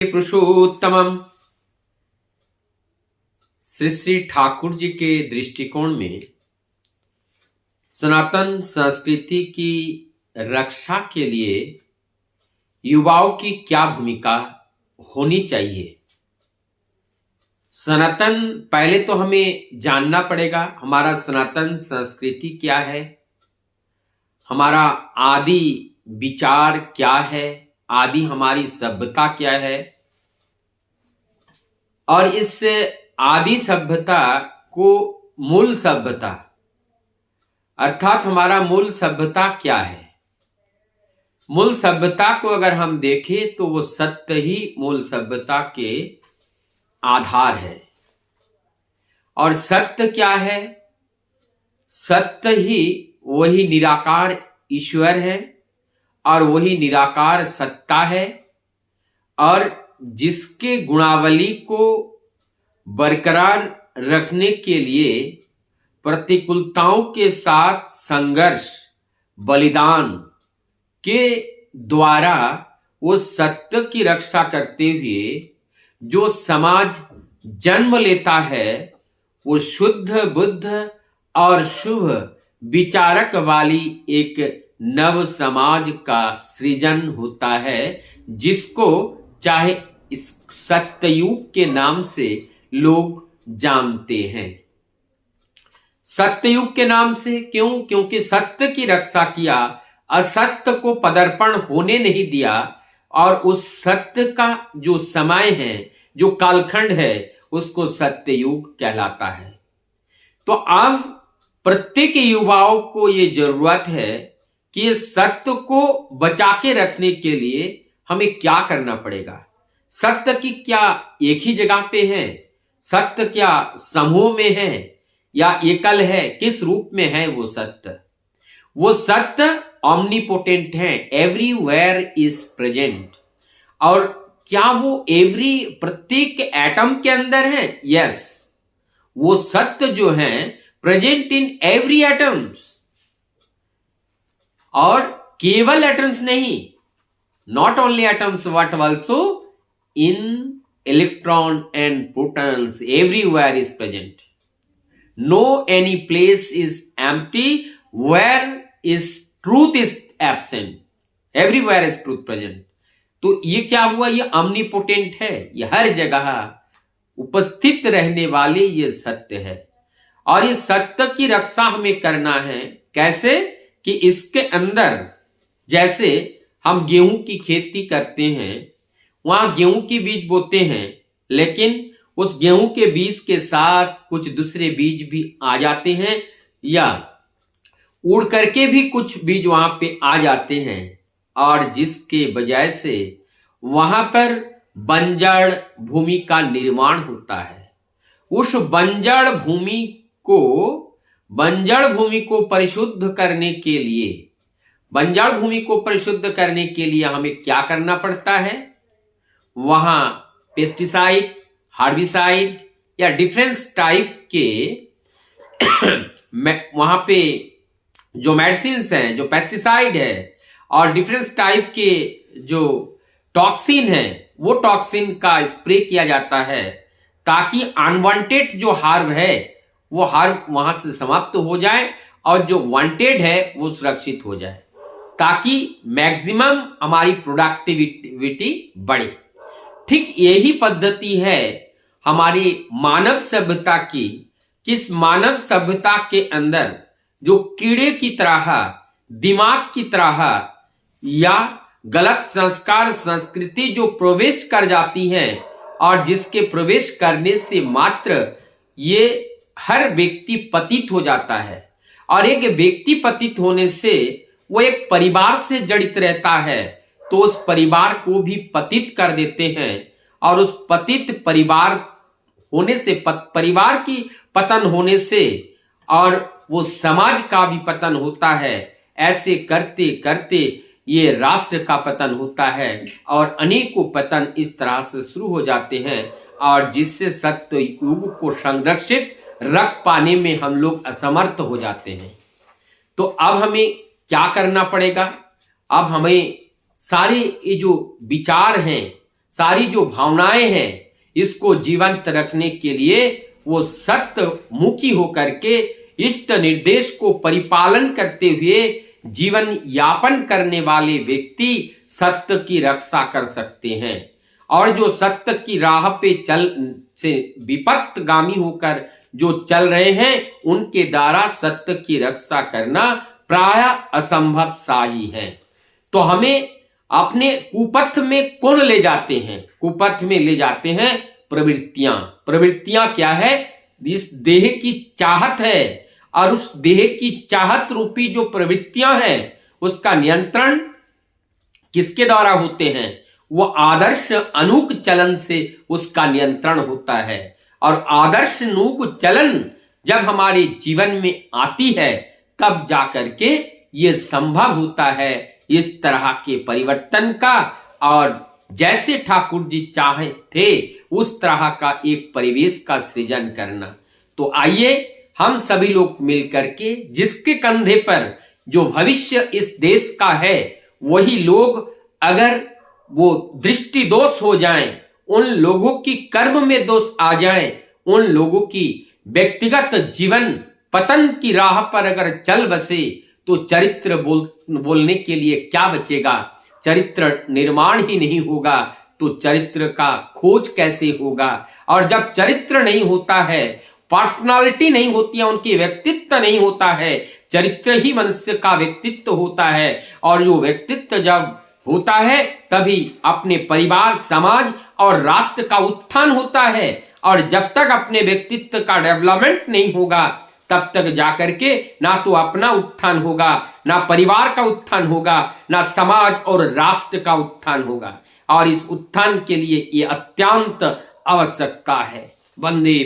पुरुषोत्तमम। श्री श्री ठाकुर जी के दृष्टिकोण में सनातन संस्कृति की रक्षा के लिए युवाओं की क्या भूमिका होनी चाहिए। सनातन, पहले तो हमें जानना पड़ेगा हमारा सनातन संस्कृति क्या है, हमारा आदि विचार क्या है, आदि हमारी सभ्यता क्या है, और इस आदि सभ्यता को मूल सभ्यता अर्थात हमारा मूल सभ्यता क्या है। मूल सभ्यता को अगर हम देखें तो वो सत्य ही मूल सभ्यता के आधार है। और सत्य क्या है? सत्य ही वही निराकार ईश्वर है और वही निराकार सत्ता है, और जिसके गुणावली को बरकरार रखने के लिए प्रतिकूलताओं के साथ संघर्ष बलिदान के द्वारा वो सत्य की रक्षा करते हुए जो समाज जन्म लेता है वो शुद्ध बुद्ध और शुभ विचारक वाली एक नव समाज का सृजन होता है, जिसको चाहे इस सत्ययुग के नाम से लोग जानते हैं। सत्ययुग के नाम से क्यों? क्योंकि सत्य की रक्षा किया, असत्य को पदार्पण होने नहीं दिया, और उस सत्य का जो समय है, जो कालखंड है, उसको सत्ययुग कहलाता है। तो अब प्रत्येक युवाओं को ये जरूरत है कि इस सत्य को बचा के रखने के लिए हमें क्या करना पड़ेगा। सत्य की क्या एक ही जगह पे है? सत्य क्या समूह में है या एकल है? किस रूप में है वो सत्य? वो सत्य ऑमनीपोटेंट है, एवरीवेयर इज प्रेजेंट। और क्या वो प्रत्येक एटम के अंदर है? यस, वो सत्य जो है प्रेजेंट इन एवरी एटम्स, और केवल एटम्स नहीं, not only atoms but also in electron and protons, everywhere is present. No any place is empty where is truth is absent. Everywhere is truth present. तो ये क्या हुआ? ये omnipotent है, ये हर जगह उपस्थित रहने वाले ये सत्य है। और ये सत्य की रक्षा हमें करना है। कैसे? कि इसके अंदर जैसे हम गेहूं की खेती करते हैं, वहां गेहूं की बीज बोते हैं, लेकिन उस गेहूं के बीज के साथ कुछ दूसरे बीज भी आ जाते हैं, या उड़ करके भी कुछ बीज वहां पे आ जाते हैं, और जिसके बजाय से वहां पर बंजर भूमि का निर्माण होता है। उस बंजर भूमि को परिशुद्ध करने के लिए, बंजर भूमि को परिशुद्ध करने के लिए हमें क्या करना पड़ता है? वहां पेस्टिसाइड, हार्बिसाइड या डिफरेंट टाइप के वहां पे जो मेडिसिन्स हैं, जो पेस्टिसाइड है, और डिफरेंट टाइप के जो टॉक्सिन है, वो टॉक्सिन का स्प्रे किया जाता है, ताकि अनवांटेड जो हार्व है वो हार्व वहां से समाप्त हो जाए और जो वांटेड है वो सुरक्षित हो जाए, ताकि मैक्सिमम हमारी प्रोडक्टिविटी बढ़े। ठीक यही पद्धति है हमारी मानव सभ्यता की। किस मानव सभ्यता के अंदर जो कीड़े की तरह, दिमाग की तरह या गलत संस्कार संस्कृति जो प्रवेश कर जाती है, और जिसके प्रवेश करने से मात्र ये हर व्यक्ति पतित हो जाता है, और एक व्यक्ति पतित होने से वो एक परिवार से जड़ित रहता है, तो उस परिवार को भी पतित कर देते हैं, और उस पतित परिवार होने से, परिवार की पतन होने से, और वो समाज का भी पतन होता है। ऐसे करते करते ये राष्ट्र का पतन होता है, और अनेकों पतन इस तरह से शुरू हो जाते हैं, और जिससे सत्य युग को संरक्षित रख पाने में हम लोग असमर्थ हो जाते हैं। तो अब हमें क्या करना पड़ेगा? अब हमें सारे ये जो विचार हैं, सारी जो भावनाएं हैं इसको जीवंत रखने के लिए वो सत्य मुखी होकर के इष्ट निर्देश को परिपालन करते हुए जीवन यापन करने वाले व्यक्ति सत्य की रक्षा कर सकते हैं। और जो सत्य की राह पे चल से विपत्तगामी होकर जो चल रहे हैं उनके द्वारा सत्य की रक्षा करना प्रायः असंभव सा ही है। तो हमें अपने कुपथ में कौन ले जाते हैं? कुपथ में ले जाते हैं प्रवृत्तियां। प्रवृत्तियां क्या है? इस देह की चाहत है, और उस देह की चाहत रूपी जो प्रवृत्तियां हैं उसका नियंत्रण किसके द्वारा होते हैं? वो आदर्श अनूक चलन से उसका नियंत्रण होता है। और आदर्श अनूक चलन जब हमारे जीवन में आती है तब जाकर के ये संभव होता है इस तरह के परिवर्तन का, और जैसे ठाकुर जी चाहे थे उस तरह का एक परिवेश का सृजन करना। तो आइए हम सभी लोग मिलकर के जिसके कंधे पर जो भविष्य इस देश का है वही लोग अगर वो दृष्टि दोष हो जाएं, उन लोगों की कर्म में दोष आ जाएं, उन लोगों की व्यक्तिगत जीवन पतन की राह पर अगर चल बसे तो चरित्र बोलने के लिए क्या बचेगा? चरित्र निर्माण ही नहीं होगा तो चरित्र का खोज कैसे होगा? और जब चरित्र नहीं होता है, पर्सनालिटी नहीं होती है, उनकी व्यक्तित्व नहीं होता है, चरित्र ही मनुष्य का व्यक्तित्व होता है। और जो व्यक्तित्व जब होता है तभी अपने परिवार, समाज और राष्ट्र का उत्थान होता है। और जब तक अपने व्यक्तित्व का डेवलपमेंट नहीं होगा तब तक जाकर के ना तो अपना उत्थान होगा, ना परिवार का उत्थान होगा, ना समाज और राष्ट्र का उत्थान होगा। और इस उत्थान के लिए ये अत्यंत आवश्यकता है। वंदे